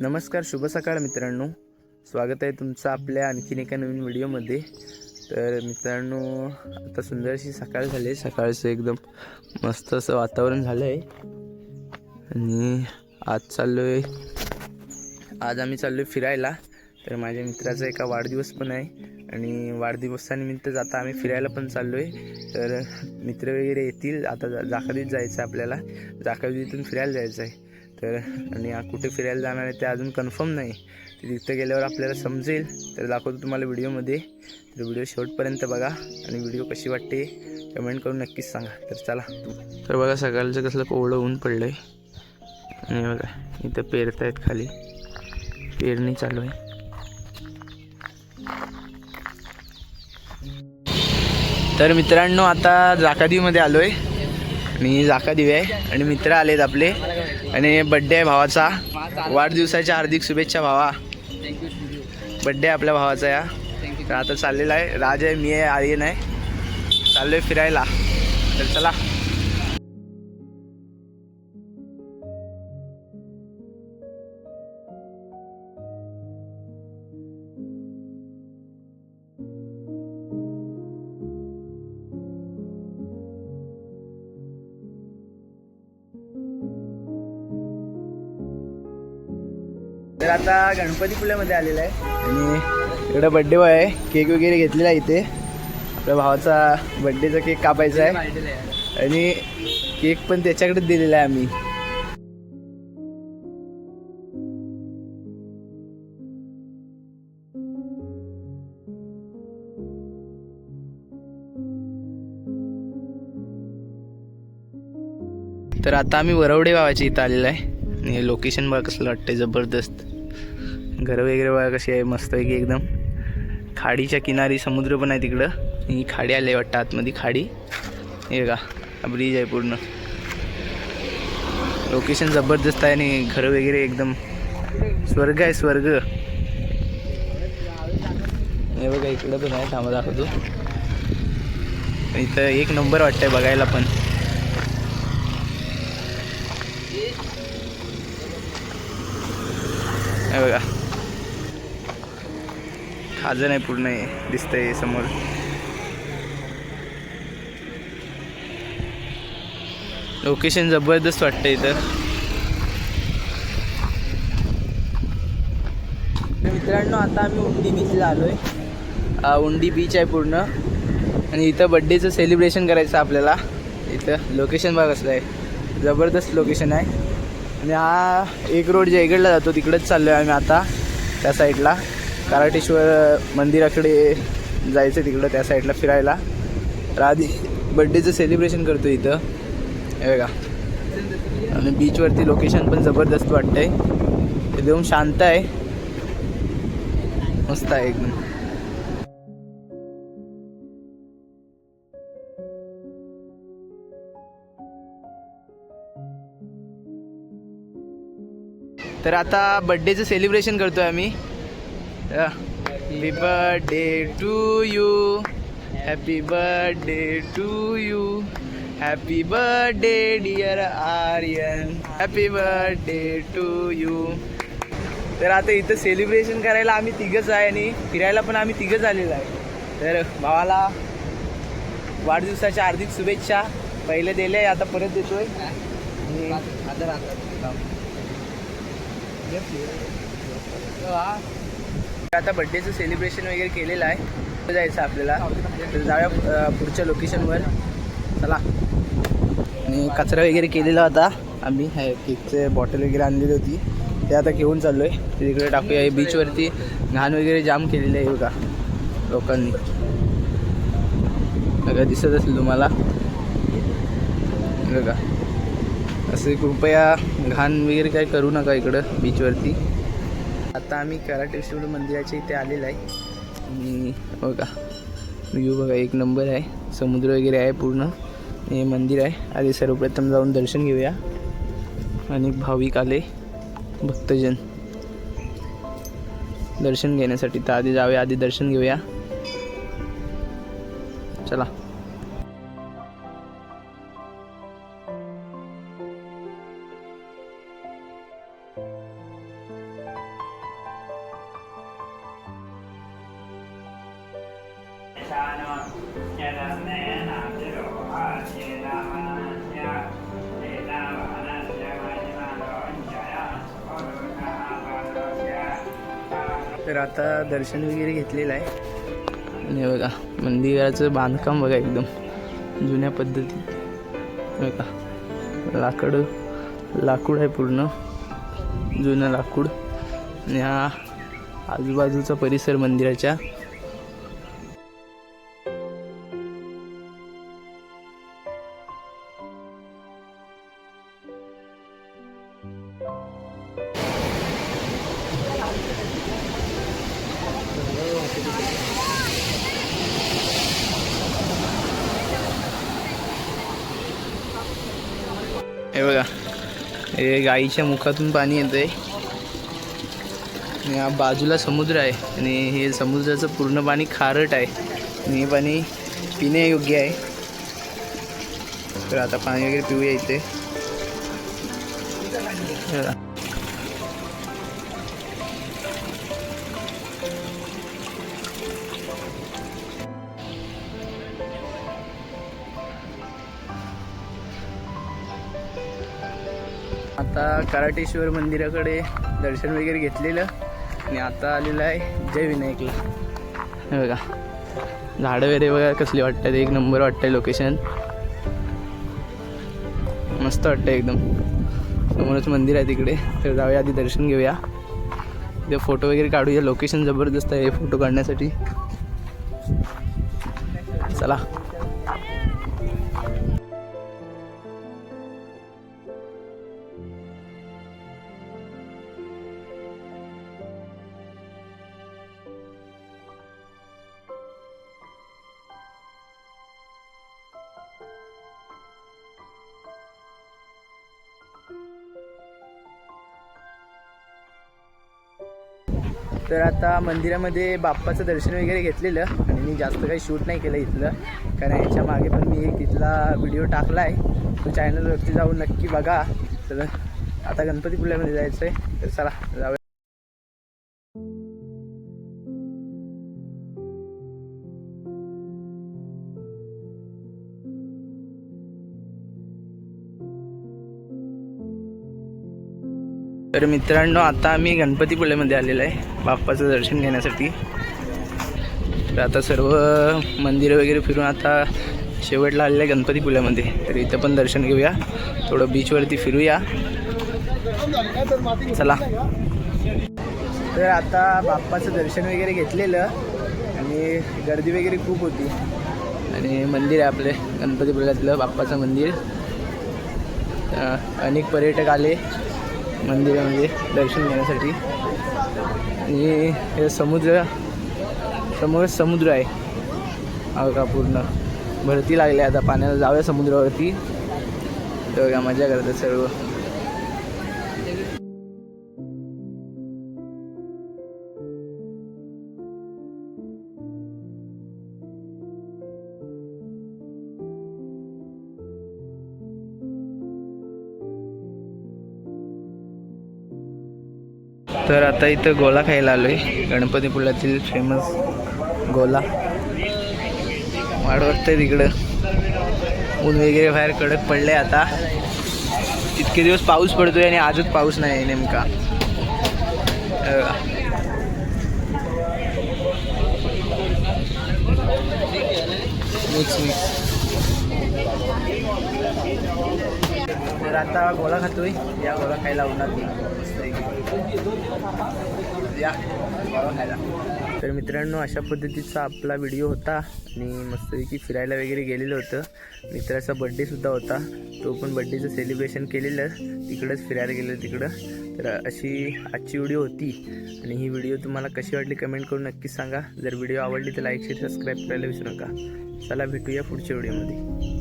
नमस्कार, शुभ सकाळ मित्रांनो. स्वागत आहे तुमचं आपल्या आणखीन एका नवीन व्हिडिओमध्ये. तर मित्रांनो, आता सुंदरशी सकाळ झाली. सकाळचं एकदम मस्त असं वातावरण झालं आहे आणि आज आम्ही चाललो आहे फिरायला. तर माझ्या मित्राचा एका वाढदिवस पण आहे आणि वाढदिवसानिमित्त आता आम्ही फिरायला पण चाललो आहे. तर मित्र वगैरे येतील. आता जाकावीत जायचं आपल्याला. जाकावीतून फिरायला जायचं आहे. तर आणि कुठे फिरायला जाणार आहे ते अजून कन्फर्म नाही. ते तिथं गेल्यावर आपल्याला समजेल. तर दाखवतो तुम्हाला व्हिडिओमध्ये. तर व्हिडिओ शेवटपर्यंत बघा आणि व्हिडिओ कशी वाटते कमेंट करून नक्कीच सांगा. तर चला. तर बघा सकाळचं कसलं कोवळं ऊन पडलं आहे आणि बघा इथं पेरतायत, खाली पेरणी चालू आहे. तर मित्रांनो, आता जाकादेवीमध्ये आलो आहे आणि जाकादेवी आहे आणि मित्र आलेत आपले आणि बड्डे आहे भावाचा. वाढदिवसाच्या हार्दिक शुभेच्छा भावा. बड्डे आहे आपल्या भावाचा या. तर आता चाललेला आहे. राज आहे, मी आहे, आर्यन आहे. चाललो आहे फिरायला. तर चला. तर आता गणपतीपुळ्यामध्ये आलेला आहे आणि इकडं बड्डे बॉय आहे. केक वगैरे घेतलेला आहे इथे. आपल्या भावाचा बड्डेचा केक कापायचा आहे आणि केक पण त्याच्याकडेच दिलेला आहे आम्ही. तर आता आम्ही वरवडे गावाच्या इथं आलेलं आहे आणि लोकेशन बघा कसलं वाटतंय, जबरदस्त. घरं वगैरे बघा कशी आहे, मस्तपैकी एकदम. खाडीच्या किनारी समुद्र पण आहे तिकडं. ही खाडी आली वाटतं आतमध्ये, खाडी हे का ब्रिज आहे पूर्ण. लोकेशन जबरदस्त आहे आणि घरं वगैरे एकदम स्वर्ग आहे, स्वर्ग. हे बघा इकडं पण आहे, थांबा दाखवतो. इथं एक नंबर वाटतंय बघायला पण. हे बघा खाजन आहे पूर्ण, दिसतंय समोर. लोकेशन जबरदस्त वाटतंय इथं. मित्रांनो, आता आम्ही उंडी बीचला आलो आहे. उंडी बीच आहे पूर्ण आणि इथं बड्डेचं सेलिब्रेशन करायचं आपल्याला. इथं लोकेशन बघा कसलं आहे, जबरदस्त लोकेशन आहे. आणि हा एक रोड जयगडला जातो तिकडेच चाललो आहे आम्ही आता. त्या साईडला कराटेश्वर मंदिराकडे जायचं, तिकडं त्या साईडला फिरायला. तर आधी बड्डेचं सेलिब्रेशन करतो इथं. हे बघा आणि बीचवरती लोकेशन पण जबरदस्त वाटतंय. एकदम शांत आहे, मस्त आहे एकदम. तर आता बड्डेचं सेलिब्रेशन करतोय आम्ही. Happy birthday to you, happy birthday to you, happy birthday dear Aryan, happy birthday to you. तर आता इथं सेलिब्रेशन करायला आम्ही तिघंच आहे आणि फिरायला पण आम्ही तिघंच आलेलो आहे. तर भावाला वाढदिवसाच्या हार्दिक शुभेच्छा पहिले दिले, आता परत देतोय. आता बड्डेचं सेलिब्रेशन वगैरे केलेलं आहे. जायचं आपल्याला. तर जाऊया पुढच्या लोकेशनवर. चला. आणि कचरा वगैरे केलेला होता आम्ही. केकचे बॉटल वगैरे आणलेली होती, ते आता घेऊन चाललो आहे. तिकडे टाकूया. बीचवरती घाण वगैरे जाम केलेलं आहे बघा लोकांनी. बघा दिसत असेल तुम्हाला बघा. असे कृपया घाण वगैरे काय करू नका इकडं बीचवरती. आता आम्ही कराटेश्वर मंदिराच्या इथे आलेलं आहे आणि बघा व्ह्यू बघा एक नंबर आहे. समुद्र वगैरे आहे पूर्ण. हे मंदिर आहे. आधी सर्वप्रथम जाऊन दर्शन घेऊया. आणि भाविक आले, भक्तजन दर्शन घेण्यासाठी. तर आधी जाऊया, आधी दर्शन घेऊया. चला. तर आता दर्शन वगैरे घेतलेलं आहे आणि बघा मंदिराचं बांधकाम बघा एकदम जुन्या पद्धतीत बघा. लाकूड आहे पूर्ण जुनं लाकूड. आणि हा आजूबाजूचा परिसर मंदिराच्या. हे बघा हे गाईच्या मुखातून पाणी येतंय आणि या बाजूला समुद्र आहे आणि हे समुद्राचं पूर्ण पाणी खारट आहे आणि हे पाणी पिण्यायोग्य आहे. तर आता पाणी वगैरे पिऊया इथे. आता कराटेश्वर मंदिराकडे दर्शन वगैरे घेतलेलं आणि आता आलेलं आहे जय विनायकला. हे बघा झाडं वगैरे बघा कसली वाटतात. एक नंबर वाटतंय लोकेशन. मस्त वाटतं एकदम. समोरच मंदिर आहे तिकडे. तर जाऊया आधी दर्शन घेऊया. तिथे फोटो वगैरे काढूया. लोकेशन जबरदस्त आहे फोटो काढण्यासाठी. चला. तर आता मंदिरामध्ये बाप्पाचं दर्शन वगैरे घेतलेलं आणि मी जास्त काही शूट नाही केलं इथलं, कारण याच्या मागे पण मी एक तिथला व्हिडिओ टाकला आहे. तो चॅनलवरती जाऊन नक्की बघा. तर आता गणपतीपुळ्यामध्ये जायचं आहे. तर चला जाऊया. तर मित्रांनो आता आम्ही गणपतीपुळ्यामध्ये आलेलो आहे बाप्पाचं दर्शन घेण्यासाठी. तर आता सर्व मंदिरं वगैरे फिरून आता शेवटला आलेलं आहे गणपतीपुळ्यामध्ये. तर इथं पण दर्शन घेऊया. थोडं बीचवरती फिरूया. चला. तर आता बाप्पाचं दर्शन वगैरे घेतलेलं आणि गर्दी वगैरे खूप होती. आणि मंदिर आहे आपले गणपतीपुळ्यातलं बाप्पाचं मंदिर. अनेक पर्यटक आले मंदिरामध्ये दर्शन घेण्यासाठी. आणि हे समोरच समुद्र आहे का पूर्ण भरती लागली. आता पाण्याला जाऊया समुद्रावरती. तर बघा मजा करतात सर्व. तर आता इथं गोला खायला आलोय. गणपतीपुळ्यातील फेमस गोला. वाढ वाटतंय तिकडं. ऊन वगैरे बाहेर कडक पडले. आता इतके दिवस पाऊस पडतोय आणि आजच पाऊस नाही आहे नेमका. मिक्स. तर आता गोला खातोय. या गोला खायला उन्हात या गोला खायला. तर मित्रांनो अशा पद्धतीचा आपला व्हिडिओ होता आणि मस्तपैकी फिरायला वगैरे गेलेलं होतं. मित्राचा बड्डेसुद्धा होता. तो पण बड्डेचं सेलिब्रेशन केलेलं तिकडंच फिरायला गेलं तिकडं. तर अशी आजची व्हिडिओ होती. आणि ही व्हिडिओ तुम्हाला कशी वाटली कमेंट करून नक्कीच सांगा. जर व्हिडिओ आवडली तर लाईक शेअर सबस्क्राईब करायला विसरू नका. चला भेटूया पुढच्या व्हिडिओमध्ये.